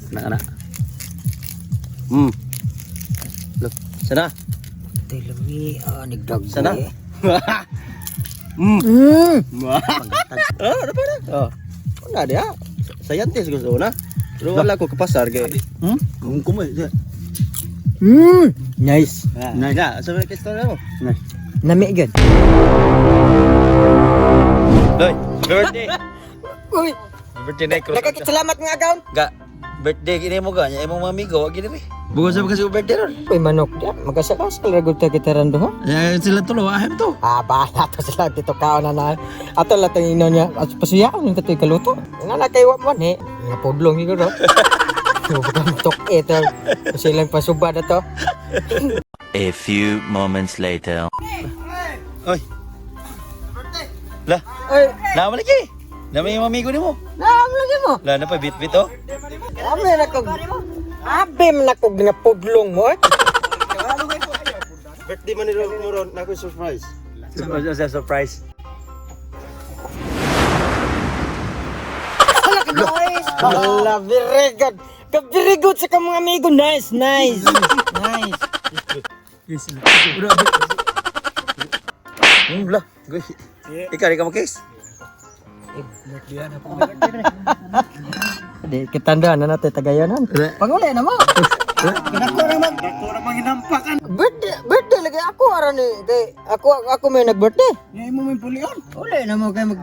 Anak-anak. Look, sana. Tilmi nigdag. Sana. Ano pa na? Oh. Wala dia. Scientist gusto na. Pero wala ko ke pasar kay. Kung kumoy. Nice. Nice. Ya, sa mga istorya mo. Nice. Nami gid. Loy, birthday. Uy, Birthday na ko. nakakasalamat nga agaw. Ga, birthday gini mo ga, nya imong mamigo wag gini ri. Bugo sa kasi birthday ron. Uy, manok dia. Magkasakasal ra gud ta kita ran duha. Ya sila tulo ahem to. Bala to sila dito kaon na. Ato la tang ino niya. Pasuya ang tatoy kaluto. Nga na kay wa mo ni. Nga podlong iko ro. Bukan tok ito. Silang pasubad na to. A few moments later. Oy. Lah, Ay, nama lagi. Nama yung mamigo nimo. naam lagi mo. Lah, na pa bit-bit oh. Abe na kog. Abe na kog nga podlong mo. Birthday man ni Ron, na ko surprise. Surprise. Hala, very good. Very good sa mga amigo. Nice, nice. Nice. Yes. Lah, gue. Ikaw mo case. Di kitandaan na natin tagayanan. Panguli na mo. Dako na manginampakan. Birthday lagi ako ara ni kay ako may nag-birthday. Ni mo may pulion. Uli na mo kay mag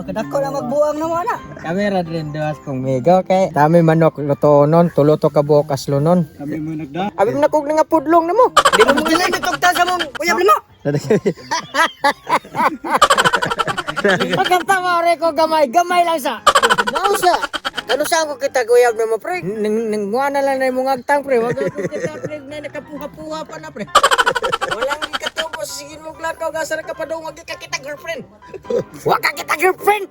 kadako na magbuang na mo na. Kamera din dos kong mega kay kami manok lutonon tulo to ka bukas lunon. Kami mo nagda. Abi na kog nga pudlong na mo. Di mo gila bitugta sa mong uyab mo. Pagkanta mo re ko gamay lang sa. Nausa. Ano sa ako kita guyab na mo pre? Nangwa na lang na mong agtang pre. Wag ko kita pre na nakapuha-puha pa na pre. Walang ikatubo sige mo lakaw gasar ka pa daw wag ka kita girlfriend. Wag ka kita girlfriend.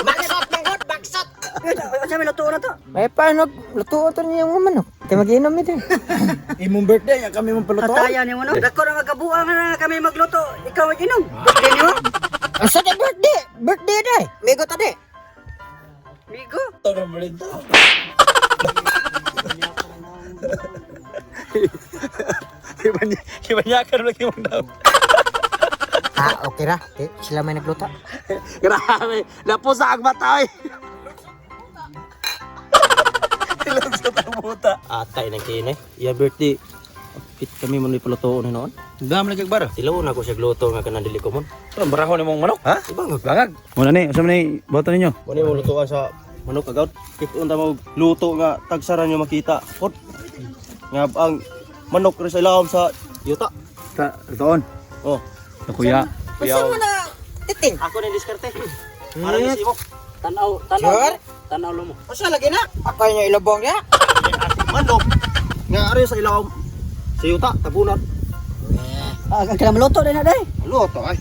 Bagsot ng god, bagsot. Sa may luto na to. May paano luto to niya yung manok. Kay magiinom ito. Imong birthday ya kami mong paluto. Tatayan ni mo no. Dako na magabuang na kami magluto. Ikaw magiinom. Birthday ni mo? Asa di birthday? Birthday day. Migo ta di. Migo? Tara mo rin to. Ibanyakan lagi mo daw. Okay ra. Sila may nagluto. Grabe, lapo sa agmatay. Ilang sa tabuta. Atay ng kine. Iya birthday. Pit kami mo ni palutoon ni noon. Dam lagi bara. Tilaw na ko siya gluto nga kanang dili ko mon. Barahon nimong manok, ha? Ibangag. Bangag. Muna ni, asa man ni boto ninyo? Muna mo lutuan sa manok kagaw. Kit unta mo luto nga tagsaran nyo makita. Pot. Nga ang manok rin sa ilawom sa yuta. Sa lutoon. Oh. Sa kuya. Kuya mo na titing. Ako na diskarte. Para ni simo. Tanaw mo. Asa lagi na? Ako yung ilabong niya. Manok. Nga ari sa ilawom sa yuta, tabunan. Kaya maluto din na day. Luto ay.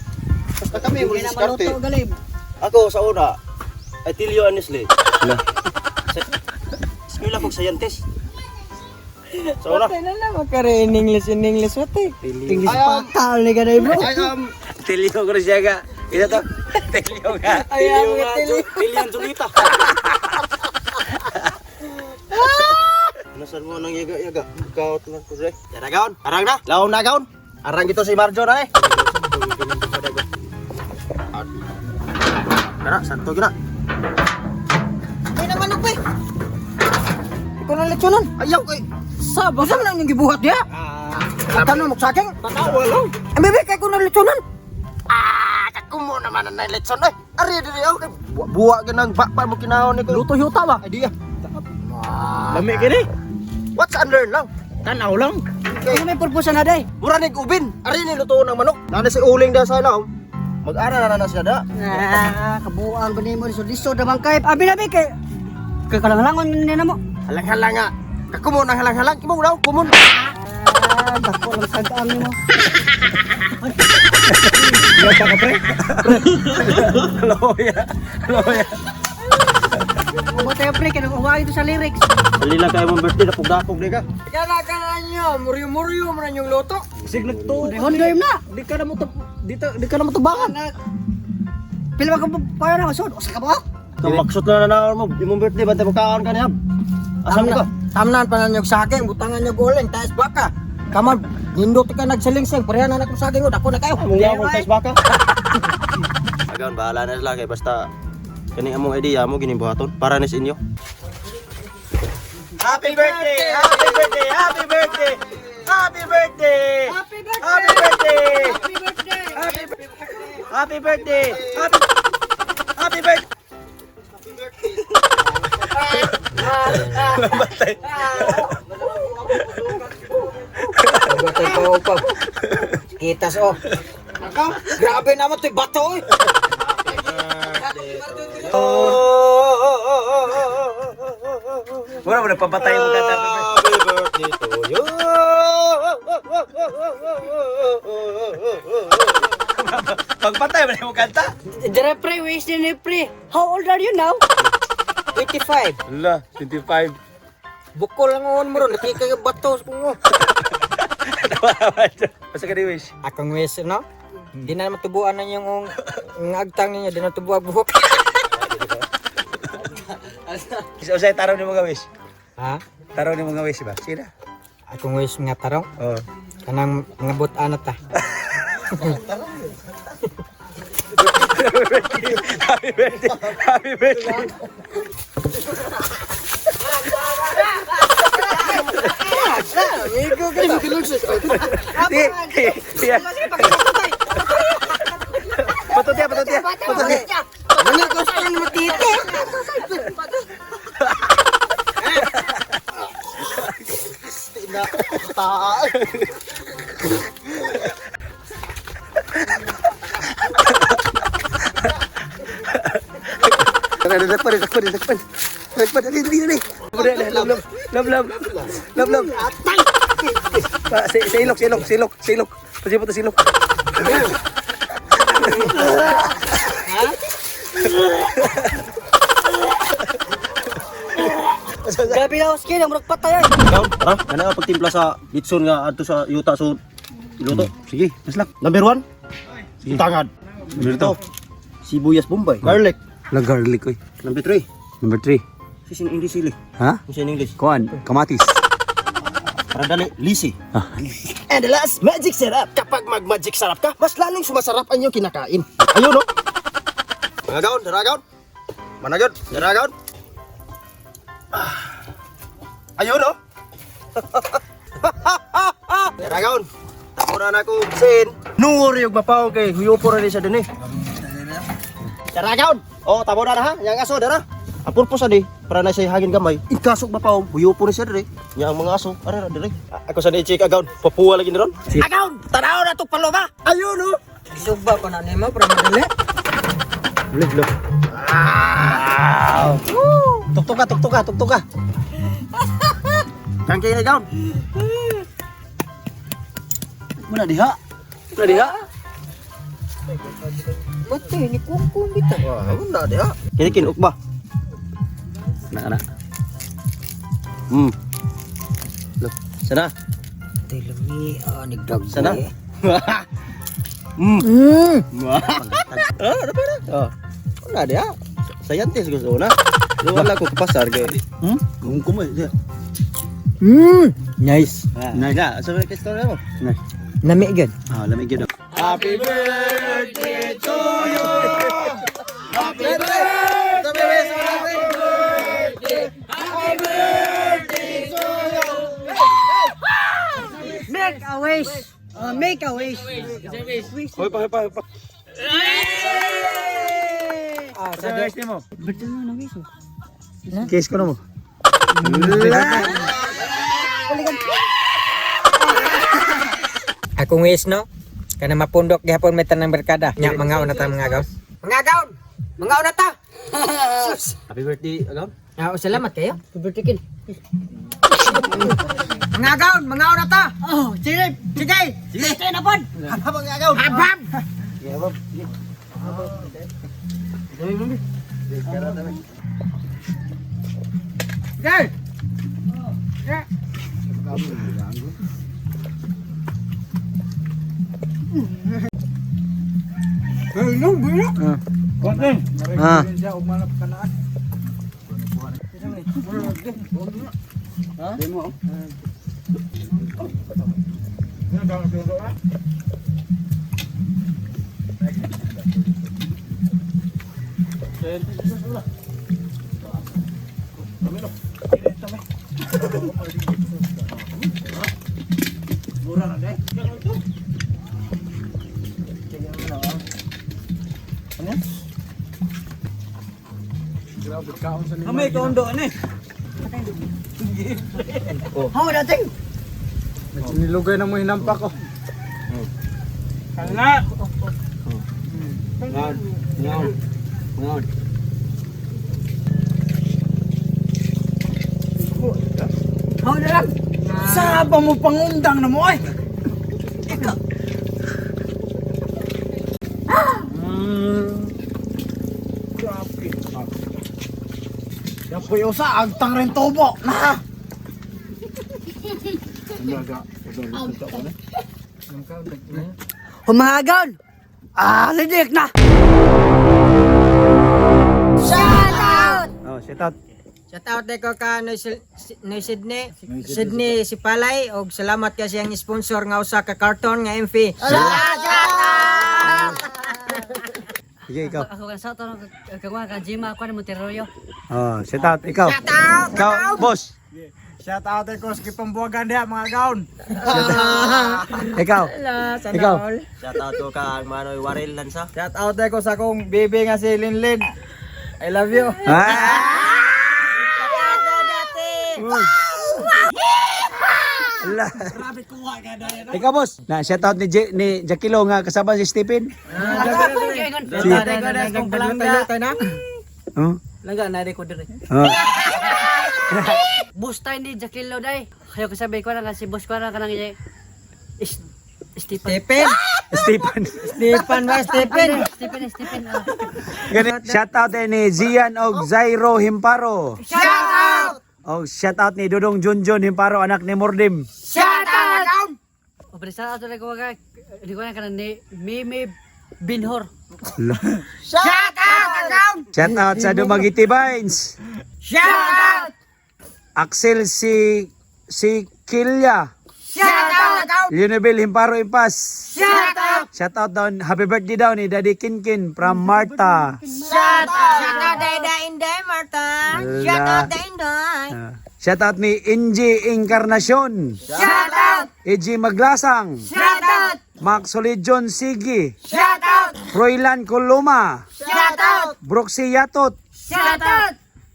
Basta kami mo diskarte. galib. Ako sa una, I tell you honestly. Eskwela kong scientist. Sa una. Wala na makare in English. Wate. English Ayaw. pakal ni ka day bro. I am Tilio ko rin siya ka. Ito to. Tilio ka. Ayaw mo Tilio. Tilian Julita. Nasan mo nang yaga-yaga? Ikaw lang ko rin. Yan na gaon. Arang na. Laon na gaon. Arang ito si Marjo na eh. Kara, santo gina. Ay naman ako eh. Ikaw na lechonon. Ayaw ko eh. Saba sa nang yung gibuhat niya. Tanong mo sa akin. Tanawa lang. Ang bebe kay ko na lechonon. Ako mo naman ang nailitson eh. Ari, diri ako. Buwa ganang bakpa mo kinahon ni ko. Luto yuta ba? Ay, diya. Lami gini. What's unlearn lang? Tanaw lang. Ano may purpose na day? Mura ni ubin. Ari ni luto ng manok. Nana si uling da sa ilaw. Mag-ara na siya da. Kabuang ko nimo so liso damang kay. Abi kay kakalangalangon ni namo. Halang-halang nga. Kakumon ang halang-halang. Kimong daw, kumon. Dako lang sagaan nimo. Iya pa ka pre? Loya. Mo tayo pre kay nag-uwagi to sa lyrics. Dali lang kayo mong birthday. Napog-dapog di ka. Kana nyo, muryo-muryo man yung luto. Sig nagto. Honday na. Di ka na matubangan. Pila ka pa na masud. Usa ka ba? Kamaksot na mo. Imong birthday ba tayo magkaon ka niya? Asam ka? Tamnan pa na yung saging, butangan yung guling, taas baka. Kaman, nindot ka nagsalingsing, parehan na akong saging, dako na kayo. Mula akong tais baka. Agaon, bahala na sila kay basta kani among idea mo ginibuhaton para ni sa inyo. Happy birthday! Happy birthday! Happy birthday! Happy birthday! Happy birthday! Happy birthday! Happy birthday! Happy birthday! Happy birthday! Lamatay. Batay pa pa. Kitas oh. Grabe naman 'to bato oy. Wala mo nagpapatay mo kanta. Happy birthday to you. Pagpatay mo kanta. Dere pre, wish ni pre. How old are you now? 85. Ala, 25. Bukol lang on mo ron, nakikaya bato mo. Basta ka wish. Akong wish no? Di na matubuan na yung agtang ninyo, di na tubuag buhok. Usay taraw ni mga wish. Ha? Taraw ni mga wish ba? Sino? Akong wish nga tarong, Oh. kanang mga butaan na ta. Happy birthday. Happy birthday. Amigo ka na. Patutya. Ano gusto ni matiti? Love. Silok. Pasipo to silok. Grabe na skin, ang patay ay. Ikaw, tara, kana pagtimpla sa bitson nga adto sa yuta so iluto. Sige, maslak. Number 1. Sige. Tangad. Number 2. Sibuyas Bombay. Garlic. La garlic oy. Number 3. Number 3. Sis in English sili. Ha? Sis in English. Kuan, kamatis. Para dali, lisi. Ah. And the last, magic syrup. Kapag mag-magic syrup ka, mas lalong sumasarap ang iyong kinakain. Ayun, no? Mga gaon, daragaon. Managod, daragaon. Ayun, no? Daragaon. Tapos na ako, sin. Nungor yung mapaw kay huyupo rin siya din eh. Daragaon. Oh, tabo na ha. Yang aso, dara. Ang purpose adi, para na siya hangin gamay. Ikasok mapaw, huyupo rin siya din eh. Yang mga aso, ara na din eh. Ako sa ni-check agaon, papuwa lagi ni ron. Agaon, tanaw na to paloma. Ayun, no? Suba pa na nimo para madali. Blog. Wow! Tuktok ka. Kangkay na gaon. Muna diha. Mati ni kungkung bita. Wah, muna diha. Kinikin ukba. Nak. Look, sana. Tilmi nigdag. Sana. Dapat na. Oh. Muna diha. Sayantis gusto na. Luwal ako ke pasar kay. Ngungkum aja. Nice. Nah, enggak, sampai ke store mo. Nah. Nami gid. Ah, lamig yun. Happy birthday to you. Happy birthday. Happy birthday to you. Make a wish. Make a wish. Hoy pa. Ah, Sa sa wish mo. betul na wish. Case ko na mo. Akong wish no. Kana mapundok gihapon may tanang berkada. Nya mga una ta mga gaon. Mga gaon. Mga una ta. Happy birthday, agam. Ah, salamat kayo. Pabutikin. Mga gaon, mga una ta. Oh, sige. Sige na pod. Habang agam. Habab. Girl. Ah. Kami kondo ni. Hao dating. Nilugay na mo hinampak ko. Kana. Ngon. Ngon. Ngon. Hao na lang. Saba mo pangundang na mo ay. Yan po yung sa agtang rin tubo. Na! Humahagon. Lidik na. Shout out. Oh, shout out. Shout out ko ka no Sydney. Sydney si Palay og salamat ka siyang sponsor nga usa ka karton nga MV. Sige, ikaw. Ako kan sa to kagwa ka Jima ako na Monteroyo. Oh, shout out. Ikaw. Ikaw, boss. Shout out ko sa pambuagan dia mga gaon. Ikaw. Sana Ikaw. all. Shout out to ka Manoy Waril Lansa. Shout out ko sa akong baby nga si Linlin. I love you. Ikaw, boss. Na shout out ni Jackilo nga kasama si Stephen. Oh. Langga na ko dire. Oh. Boss tayo ni Jackilo day. Kayo kasabi ko na si boss ko na kanang Stephen. Stephen. Stephen. Stephen ba Stephen? Stephen. Ganit, shout out ni Zian og Zairo Himparo. Shout out. Og shout out ni Dudong Junjun Himparo, anak ni Mordim. Shout out. O pero sa ato na ko ka di ko na kanang ni Mimi Binhor. Shout out. Shout out sa Dumagiti Vines. Shout out. Axel si Kilya. Shout out. Lunabel Himparo Impas. Shout out. Shout out daw, happy birthday daw ni Daddy Kinkin from Marta. Shout out. Shout out Inday Marta. Shout out Inday. Shout out ni Inji Encarnacion. Shout out. EG Maglasang. Shout out. Max Solijon Sigi. Shout out. Froilan Coloma. Shout out. Broxy Yatot. Shout out.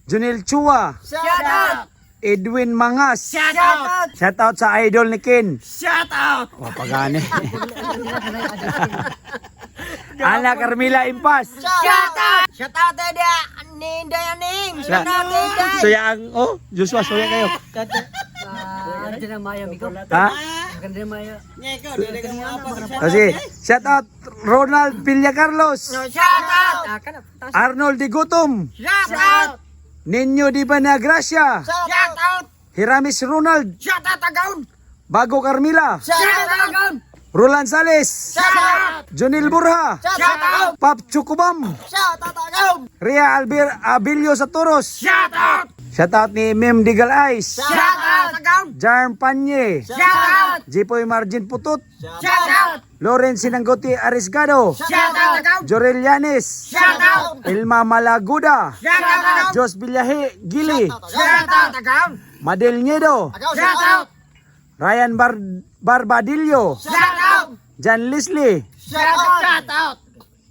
Junil Chua. Shout out. Edwin Mangas. Shout out. Shout out sa idol ni Ken. Shout out. O, pagani. Ana Carmila Impas. Shout out. Shout out dia ni Inday Aning. Shout out Inday. Soya ang, Joshua, soya kayo. Ano din ang maya bigo? Ha? Ganda din maya. Kasi, shout out Ronald Villacarlos. Shout out. Arnold Di Gutom. Shout out. Ninyo Di Banagracia. Shout out. Hiramis Ronald. Shout out Agaun. Bago Carmila. Shout out Agaun. Roland Sales. Shout out. Jonil Burha. Shout out. Pap Chukubam. Shout out Agaun. Ria Abilio Saturos. Shout out. Shout out ni Mem Digal Ice. Shout out Agaun. Jarm Panye. Shout out. Jipoy Margin Putut. Shout out. Lawrence Sinangoti Arisgado. Shout out Agaun. Jorel Yanes. Shout out. Ilma Malaguda. Shout out Agaun. Jos Villahe Gili. Shout out Agaun. Madel Niedo. Shout out. Ryan Barbadillo. Shout out. Jan Leslie. Shout out. Shout out.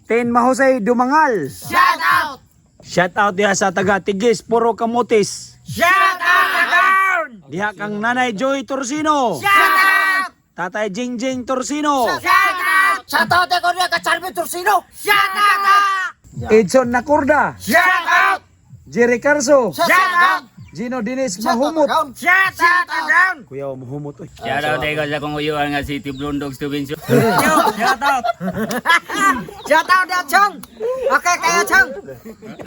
Ten Mahusay Dumangal. Shout out. Shout out diha sa taga Tigis Puro Kamutis. Shout out Agaun. Diha kang Nanay Joy Torsino. Shout out. Tatay Jingjing Torsino. Shout out. Shout out ko niya ka Charmy Tursino. Shout out. Edson Nacorda. Shout out. Jerry Carso. Shout out. Gino Dinis Mahumot. Shout out Agaun. Kuya Mahumot oy. Shout out tayo sa kong uyuan nga si Tiblon Dogs to Vincio. Shout out. Shout out dia Chong. Okay kaya Chong.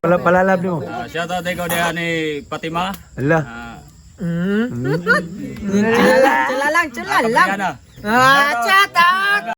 Palalab mo. Shout out tayo ni Fatima. Ala. Celalang. Fatima. Shout out.